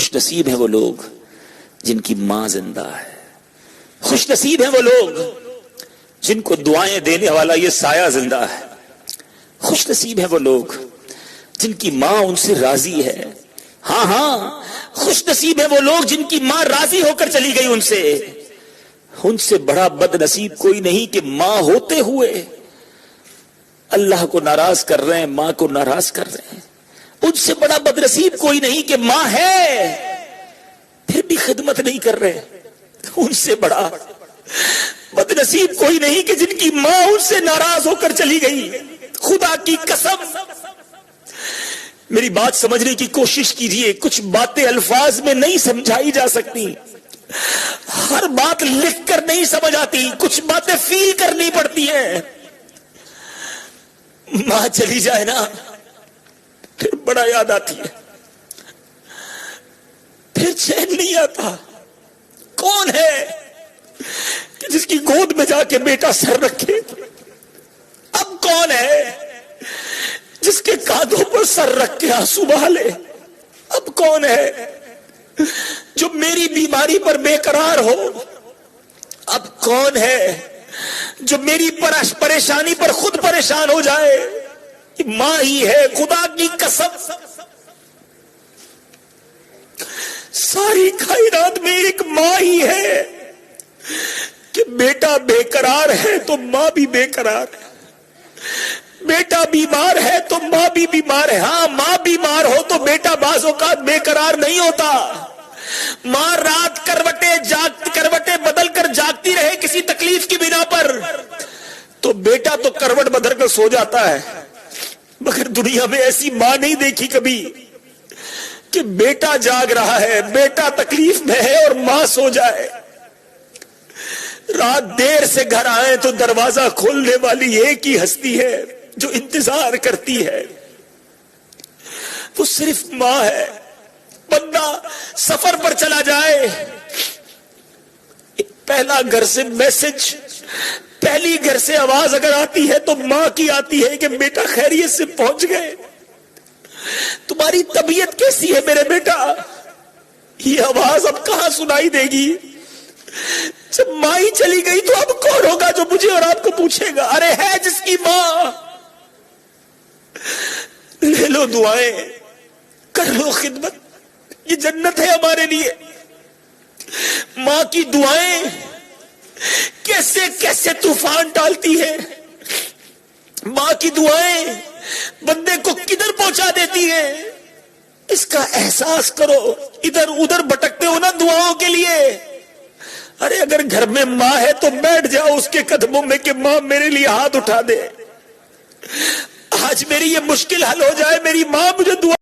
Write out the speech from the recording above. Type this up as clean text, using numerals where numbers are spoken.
خوش نصیب ہیں وہ لوگ جن کی ماں زندہ ہے. خوش نصیب ہیں وہ لوگ جن کو دعائیں دینے والا یہ سایہ زندہ ہے. خوش نصیب ہیں وہ لوگ جن کی ماں ان سے راضی ہے. ہاں ہاں، خوش نصیب ہیں وہ لوگ جن کی ماں راضی ہو کر چلی گئی ان سے. ان سے بڑا بد نصیب کوئی نہیں کہ ماں ہوتے ہوئے اللہ کو ناراض کر رہے ہیں، ماں کو ناراض کر رہے ہیں. ان سے بڑا بد نصیب کوئی نہیں کہ ماں ہے پھر بھی خدمت نہیں کر رہے. ان سے بڑا بد نصیب کوئی نہیں کہ جن کی ماں ان سے ناراض ہو کر چلی گئی. خدا کی قسم، میری بات سمجھنے کی کوشش کیجئے. کچھ باتیں الفاظ میں نہیں سمجھائی جا سکتی، ہر بات لکھ کر نہیں سمجھ آتی، کچھ باتیں فیل کرنی پڑتی ہیں. ماں چلی جائے نا پھر بڑا یاد آتی ہے، پھر چین نہیں آتا. کون ہے کہ جس کی گود میں جا کے بیٹا سر رکھے؟ اب کون ہے جس کے کاندھوں پر سر رکھ کے آنسو بہالے؟ اب کون ہے جو میری بیماری پر بے قرار ہو؟ اب کون ہے جو میری پریشانی پر خود پریشان ہو جائے؟ ماں ہی ہے. خدا کی قسم، ساری کائنات میں ایک ماں ہی ہے کہ بیٹا بے قرار ہے تو ماں بھی بے قرار ہے، بیٹا بیمار ہے تو ماں بھی بیمار ہے. ہاں، ماں بیمار ہو تو بیٹا بعض اوقات بے قرار نہیں ہوتا. ماں رات کروٹیں بدل کر جاگتی رہے کسی تکلیف کی بنا پر تو بیٹا تو کروٹ بدل کر سو جاتا ہے. مگر دنیا میں ایسی ماں نہیں دیکھی کبھی کہ بیٹا جاگ رہا ہے، بیٹا تکلیف میں ہے اور ماں سو جائے. رات دیر سے گھر آئے تو دروازہ کھولنے والی ایک ہی ہستی ہے جو انتظار کرتی ہے، وہ صرف ماں ہے. بندہ سفر پر چلا جائے، پہلا گھر سے میسج، پہلی گھر سے آواز اگر آتی ہے تو ماں کی آتی ہے کہ بیٹا خیریت سے پہنچ گئے، تمہاری طبیعت کیسی ہے میرے بیٹا؟ یہ آواز اب کہاں سنائی دے گی؟ جب ماں ہی چلی گئی تو اب کون ہوگا جو مجھے اور آپ کو پوچھے گا؟ ارے ہے جس کی ماں، لے لو دعائیں، کر لو خدمت، یہ جنت ہے ہمارے لیے. ماں کی دعائیں کیسے کیسے طوفان ڈالتی ہے. ماں کی دعائیں بندے کو کدھر پہنچا دیتی ہیں، اس کا احساس کرو. ادھر ادھر بھٹکتے ہو نا دعاؤں کے لیے. ارے اگر گھر میں ماں ہے تو بیٹھ جاؤ اس کے قدموں میں کہ ماں میرے لیے ہاتھ اٹھا دے، آج میری یہ مشکل حل ہو جائے، میری ماں مجھے دعا